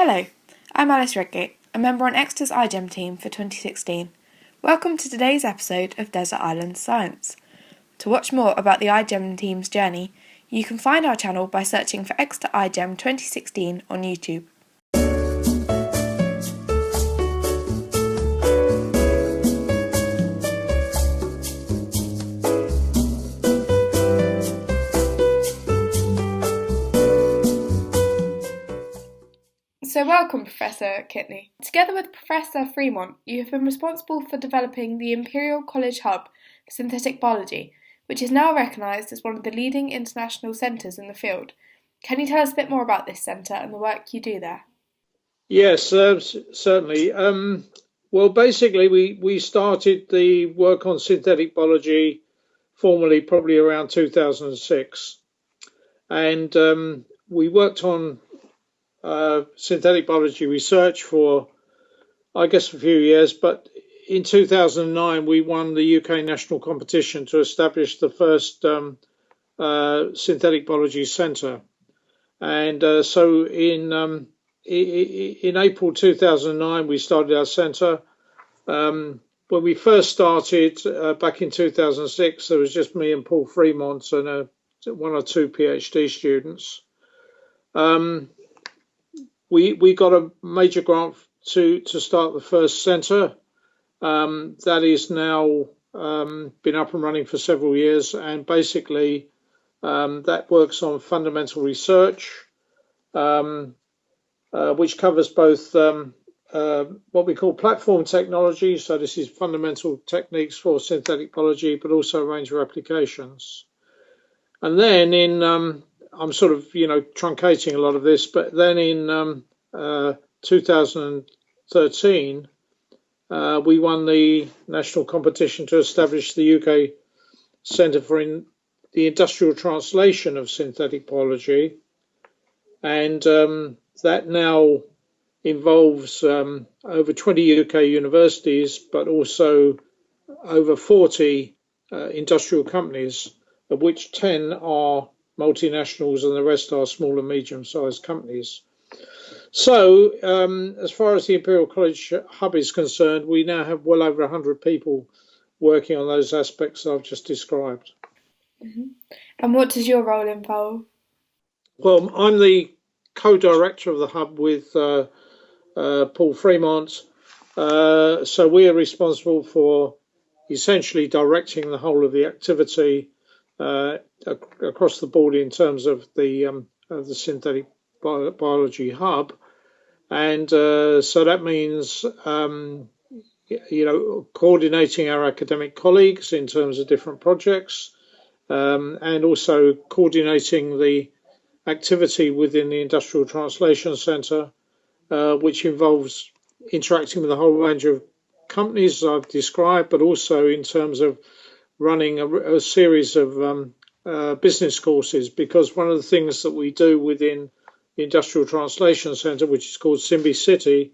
Hello, I'm Alice Redgate, a member on Exeter's iGEM team for 2016. Welcome to today's episode of Desert Island Science. To watch more about the iGEM team's journey, you can find our channel by searching for Exeter iGEM 2016 on YouTube. So welcome, Professor Kittney. Together with Professor Fremont, you have been responsible for developing the Imperial College Hub for Synthetic Biology, which is now recognised as one of the leading international centres in the field. Can you tell us a bit more about this centre and the work you do there? Yes, certainly. Well, basically, we started the work on synthetic biology formally probably around 2006. And we worked on synthetic biology research for, I guess, a few years. But in 2009, we won the UK national competition to establish the first synthetic biology centre. And so in April 2009, we started our centre. When we first started back in 2006, there was just me and Paul Fremont and one or two PhD students. We got a major grant to start the first centre. That is now been up and running for several years, and basically that works on fundamental research, which covers both what we call platform technology, so this is fundamental techniques for synthetic biology, but also a range of applications. And then I'm sort of, truncating a lot of this, but then in 2013, we won the national competition to establish the UK Centre for the Industrial Translation of Synthetic Biology. And that now involves over 20 UK universities, but also over 40 industrial companies, of which 10 are multinationals and the rest are small and medium-sized companies. So as far as the Imperial College Hub is concerned, we now have well over 100 people working on those aspects I've just described. Mm-hmm. And what does your role involve? Well, I'm the co-director of the hub with Paul Fremont. So we are responsible for essentially directing the whole of the activity across the board in terms of the synthetic biology hub. And so that means, coordinating our academic colleagues in terms of different projects, and also coordinating the activity within the Industrial Translation Centre, which involves interacting with a whole range of companies I've described, but also in terms of running a series of business courses, because one of the things that we do within the Industrial Translation Centre, which is called Symbi City,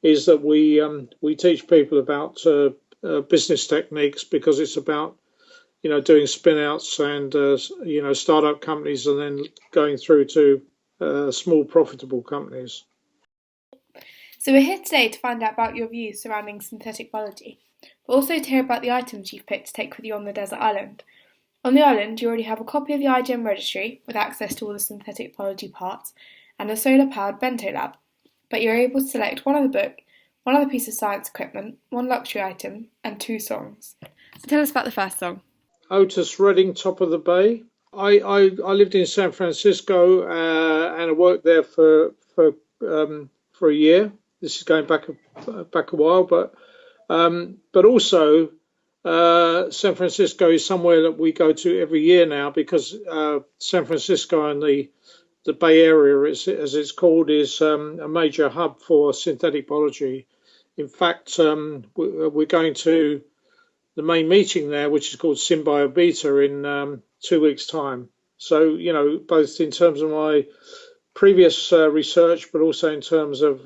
is that we teach people about business techniques, because it's about doing spin-outs and startup companies and then going through to small profitable companies. So we're here today to find out about your views surrounding synthetic biology, but also to hear about the items you've picked to take with you on the desert island. On the island, you already have a copy of the iGEM registry with access to all the synthetic biology parts and a solar-powered bento lab, but you're able to select one other book, one other piece of science equipment, one luxury item, and 2 songs. So tell us about the first song. Otis Redding, Top of the Bay. I lived in San Francisco and I worked there for a year. This is going back a while, but also San Francisco is somewhere that we go to every year now, because San Francisco and the Bay Area, as it's called, is a major hub for synthetic biology. In fact, we're going to the main meeting there, which is called SymBioBeta, in 2 weeks' time. So, both in terms of my previous research, but also in terms of,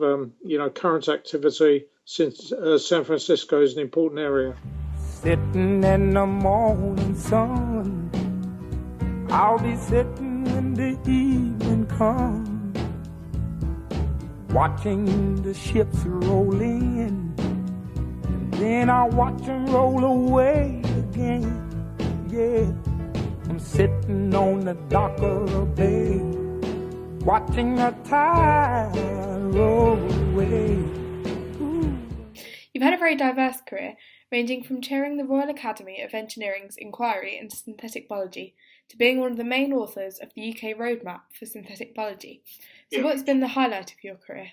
current activity, since San Francisco is an important area. Sitting in the morning sun, I'll be sitting when the evening comes. watching the ships roll in, and then I watch them roll away again. Yeah, I'm sitting on the dock of the bay, watching the tide roll away. Ooh. You've had a very diverse career, ranging from chairing the Royal Academy of Engineering's inquiry into synthetic biology to being one of the main authors of the UK roadmap for synthetic biology. So what's been the highlight of your career?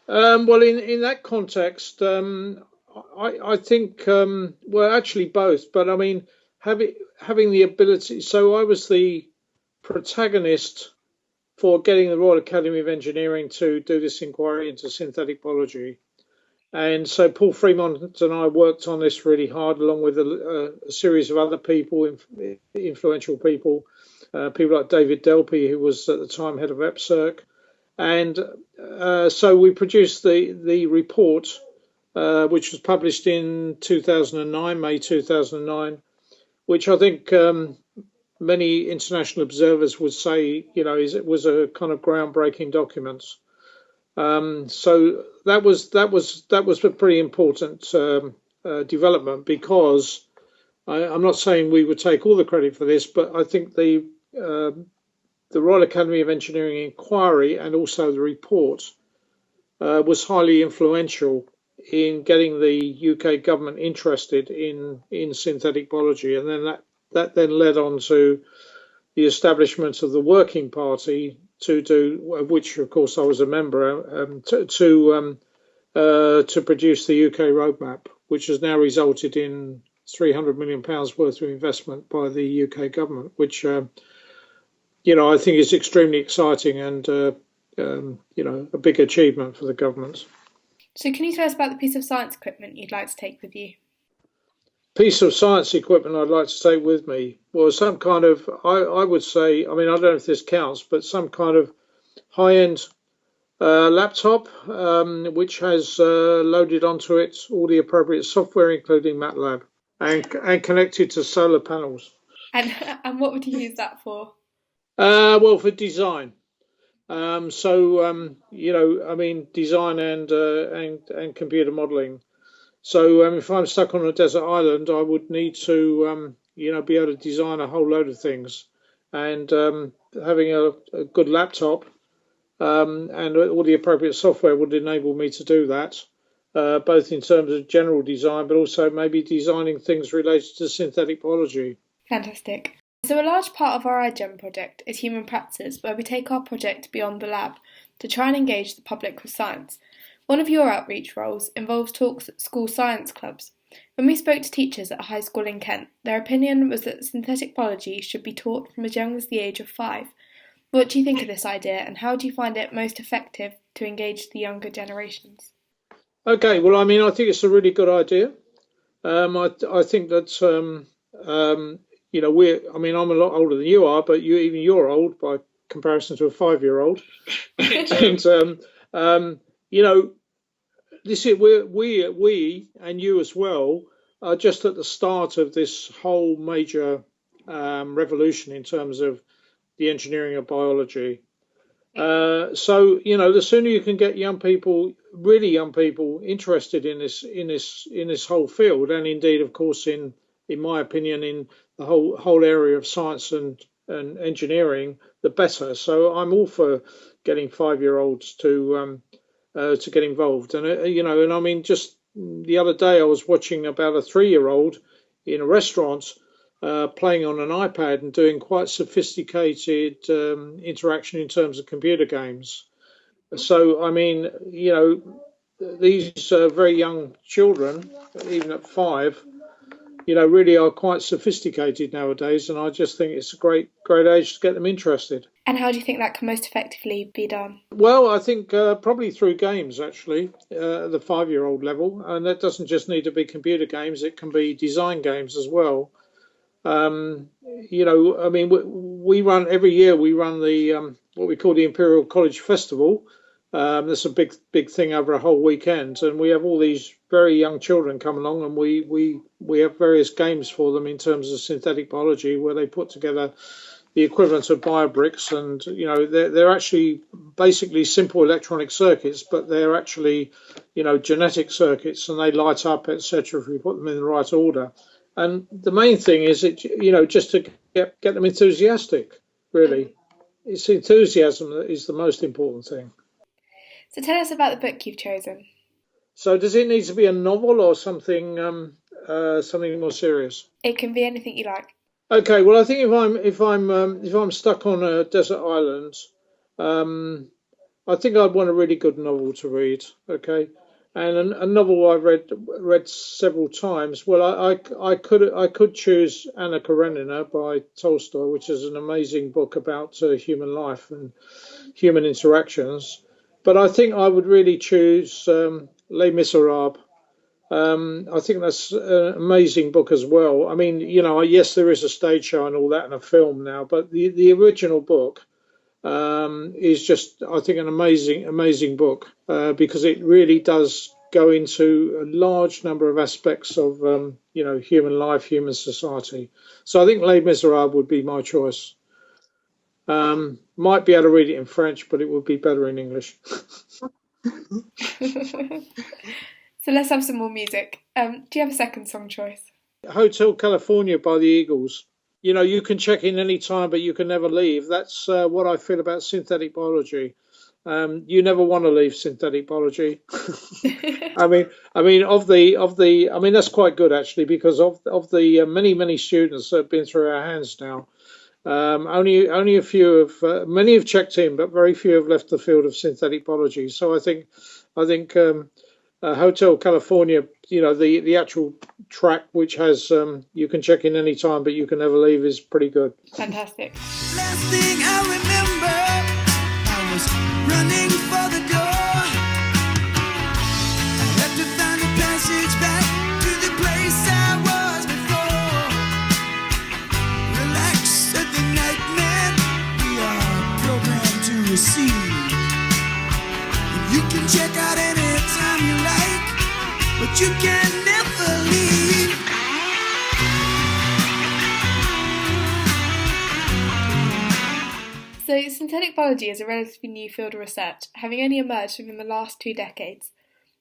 Well, in that context, I think, well, actually both, but I mean, having the ability. So I was the protagonist for getting the Royal Academy of Engineering to do this inquiry into synthetic biology. And so Paul Fremont and I worked on this really hard, along with a series of other people, influential people, people like David Delpy, who was at the time head of EPSRC. And so we produced the report, which was published in 2009, May 2009, which I think many international observers would say, was a kind of groundbreaking document. So that was a pretty important development, because I'm not saying we would take all the credit for this, but I think the Royal Academy of Engineering inquiry and also the report was highly influential in getting the UK government interested in synthetic biology, and then that then led on to the establishment of the Working Party of which of course I was a member, to produce the UK roadmap, which has now resulted in £300 million worth of investment by the UK government, which I think is extremely exciting and a big achievement for the government. So can you tell us about the piece of science equipment you'd like to take with you? Piece of science equipment I'd like to take with me was some kind of, I would say, I mean, I don't know if this counts, but some kind of high-end laptop, which has loaded onto it all the appropriate software, including MATLAB, and connected to solar panels. And what would you use that for? Well, for design. I mean, design and computer modelling. So if I'm stuck on a desert island, I would need to, be able to design a whole load of things. And having a good laptop and all the appropriate software would enable me to do that, both in terms of general design, but also maybe designing things related to synthetic biology. Fantastic. So a large part of our iGEM project is human practice, where we take our project beyond the lab to try and engage the public with science. One of your outreach roles involves talks at school science clubs. When we spoke to teachers at a high school in Kent, their opinion was that synthetic biology should be taught from as young as the age of 5. What do you think of this idea, and how do you find it most effective to engage the younger generations? Okay, well, I mean, I think it's a really good idea. I think that, I'm a lot older than you are, but you're old by comparison to a 5-year-old. And, this is we and you as well are just at the start of this whole major revolution in terms of the engineering of biology. So the sooner you can get really young people, interested in this whole field, and indeed, of course, in my opinion, in the whole area of science and engineering, the better. So I'm all for getting 5-year-olds to get involved. And, and I mean, just the other day I was watching about a 3-year-old in a restaurant playing on an iPad and doing quite sophisticated interaction in terms of computer games. So, I mean, these very young children, even at 5, really are quite sophisticated nowadays. And I just think it's a great age to get them interested. And how do you think that can most effectively be done? Well, I think probably through games, actually, at the 5-year-old level. And that doesn't just need to be computer games. It can be design games as well. I mean, we run every year. We run the what we call the Imperial College Festival. That's a big thing over a whole weekend, and we have all these very young children come along, and we have various games for them in terms of synthetic biology, where they put together the equivalent of biobricks, and they're actually basically simple electronic circuits, but they're actually genetic circuits, and they light up, etc. if we put them in the right order. And the main thing is just to get them enthusiastic. Really, it's enthusiasm that is the most important thing. So tell us about the book you've chosen. So does it need to be a novel or something something more serious? It can be anything you like. Okay, well, I think if I'm stuck on a desert island, I think I'd want a really good novel to read. Okay, and a novel I've read several times. Well, I could choose Anna Karenina by Tolstoy, which is an amazing book about human life and human interactions. But I think I would really choose Les Miserables. I think that's an amazing book as well. I mean, yes, there is a stage show and all that and a film now, but the original book is just, I think, an amazing book because it really does go into a large number of aspects of, human life, human society. So I think Les Miserables would be my choice. Might be able to read it in French, but it would be better in English. So let's have some more music. Do you have a second song choice? Hotel California by the Eagles. You can check in any time, but you can never leave. That's what I feel about synthetic biology. You never want to leave synthetic biology. I mean, that's quite good actually, because of the many students that have been through our hands now. Only a few have, many have checked in, but very few have left the field of synthetic biology. So I think Hotel California, the actual track, which has you can check in any time, but you can never leave, is pretty good. Fantastic. Last thing I remember, I was running for the door. I had to find a passage back to the place I was before. Relax, said the nightmare, we are programmed to receive. You can check out anytime you like, but you can never leave. So synthetic biology is a relatively new field of research, having only emerged within the last 2 decades.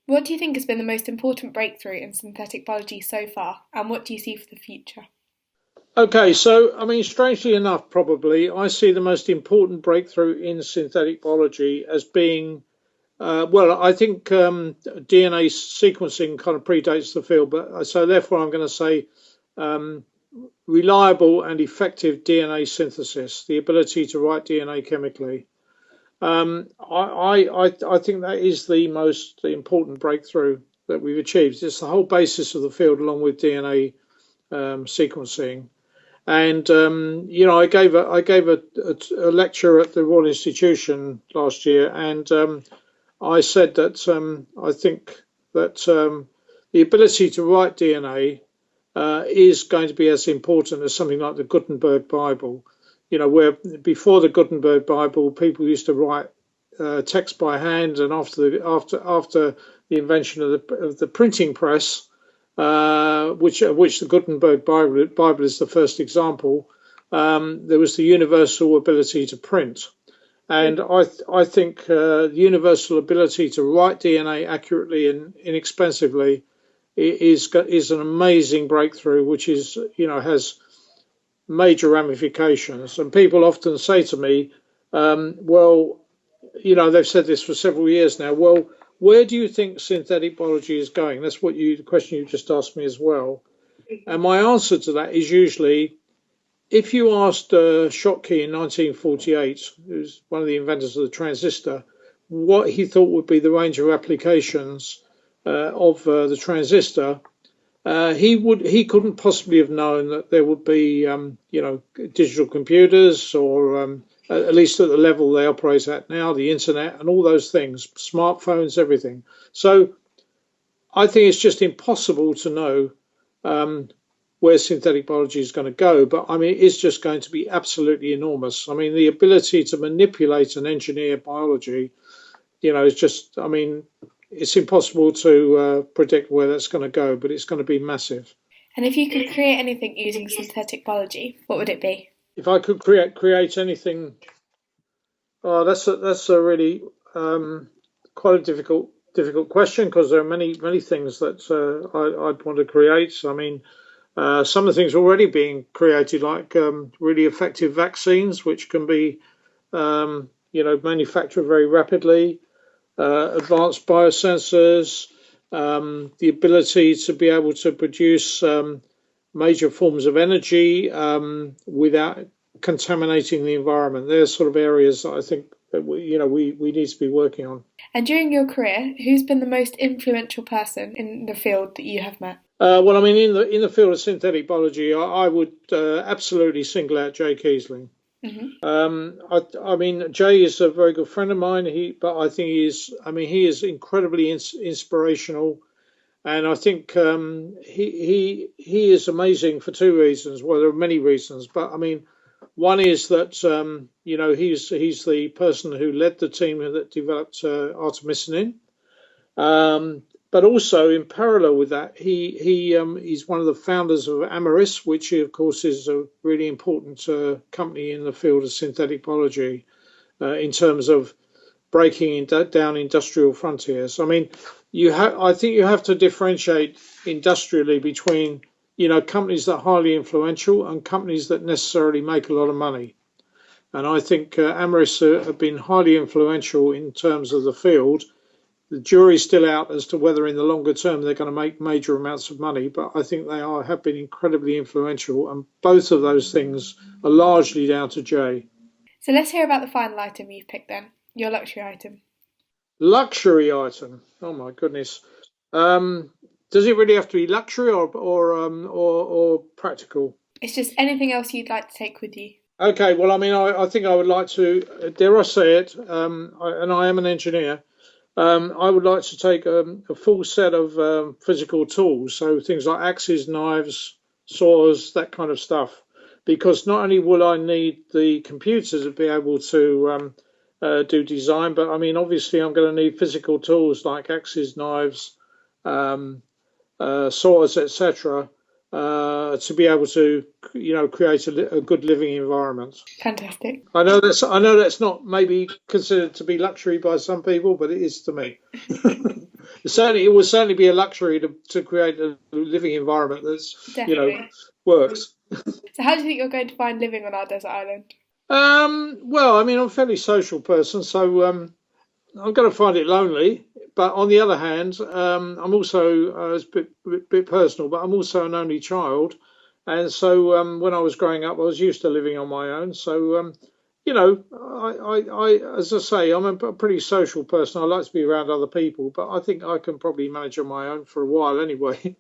What do you think has been the most important breakthrough in synthetic biology so far, and what do you see for the future? Okay, so, I mean, strangely enough, probably, I see the most important breakthrough in synthetic biology as being I think DNA sequencing kind of predates the field, but so therefore I'm going to say reliable and effective DNA synthesis, the ability to write DNA chemically. I think that is the most important breakthrough that we've achieved. It's the whole basis of the field, along with DNA sequencing. And I gave a lecture at the Royal Institution last year, and I said that I think that the ability to write DNA is going to be as important as something like the Gutenberg Bible. Where before the Gutenberg Bible, people used to write text by hand, and after the invention of the printing press, which the Gutenberg Bible is the first example, there was the universal ability to print. And I think the universal ability to write DNA accurately and inexpensively is an amazing breakthrough, which is has major ramifications. And people often say to me, they've said this for several years now. Well, where do you think synthetic biology is going? That's the question you just asked me as well. And my answer to that is usually, if you asked Schottky in 1948, who's one of the inventors of the transistor, what he thought would be the range of applications of the transistor, he couldn't possibly have known that there would be digital computers, or at least at the level they operate at now, the internet and all those things, smartphones, everything. So I think it's just impossible to know where synthetic biology is going to go, but I mean, it's just going to be absolutely enormous. I mean, the ability to manipulate and engineer biology, is just, I mean, it's impossible to predict where that's going to go, but it's going to be massive. And if you could create anything using synthetic biology, what would it be? If I could create anything, oh, that's a really quite a difficult question, because there are many things that I'd want to create. I mean, some of the things already being created, like really effective vaccines, which can be manufactured very rapidly, advanced biosensors, the ability to be able to produce major forms of energy without contaminating the environment. They're sort of areas that I think that we need to be working on. And during your career, who's been the most influential person in the field that you have met? Well, I mean, in the field of synthetic biology, I would absolutely single out Jay Keesling. I mean, Jay is a very good friend of mine. But I think he is incredibly inspirational, and I think he is amazing for two reasons. Well, there are many reasons, but I mean, one is that he's the person who led the team that developed artemisinin. But also, in parallel with that, he's one of the founders of Amaris, which of course is a really important company in the field of synthetic biology in terms of breaking down industrial frontiers. I mean, I think you have to differentiate industrially between companies that are highly influential and companies that necessarily make a lot of money. And I think Amaris have been highly influential in terms of the field. The jury's still out as to whether in the longer term they're going to make major amounts of money, but I think they have been incredibly influential, and both of those things are largely down to Jay. So let's hear about the final item you've picked then, your luxury item. Luxury item? Oh my goodness. Does it really have to be luxury or practical? It's just anything else you'd like to take with you. Okay, well, I mean, I think I would like to, dare I say it, and I am an engineer, I would like to take a full set of physical tools, so things like axes, knives, saws, that kind of stuff, because not only will I need the computer to be able to do design, but I mean, obviously I'm going to need physical tools like axes, knives, saws, etc., to be able to, create a good living environment. Fantastic. I know that's not maybe considered to be luxury by some people, but it is to me. It will certainly be a luxury to create a living environment that's works. So how do you think you're going to find living on our desert island? Well, I mean, I'm a fairly social person, so I'm going to find it lonely. But on the other hand, I'm also, it's a bit personal, but I'm also an only child. And so when I was growing up, I was used to living on my own. So, I as I say, I'm a pretty social person. I like to be around other people, but I think I can probably manage on my own for a while anyway.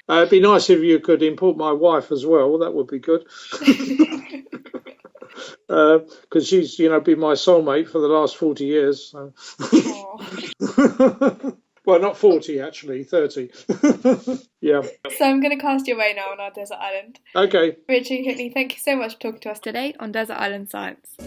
It'd be nice if you could import my wife as well. That would be good. Because she's, been my soulmate for the last 40 years. So. Well, not 40, actually, 30. Yeah. So I'm going to cast you away now on our desert island. Okay. Richard Kittney, thank you so much for talking to us today on Desert Island Science.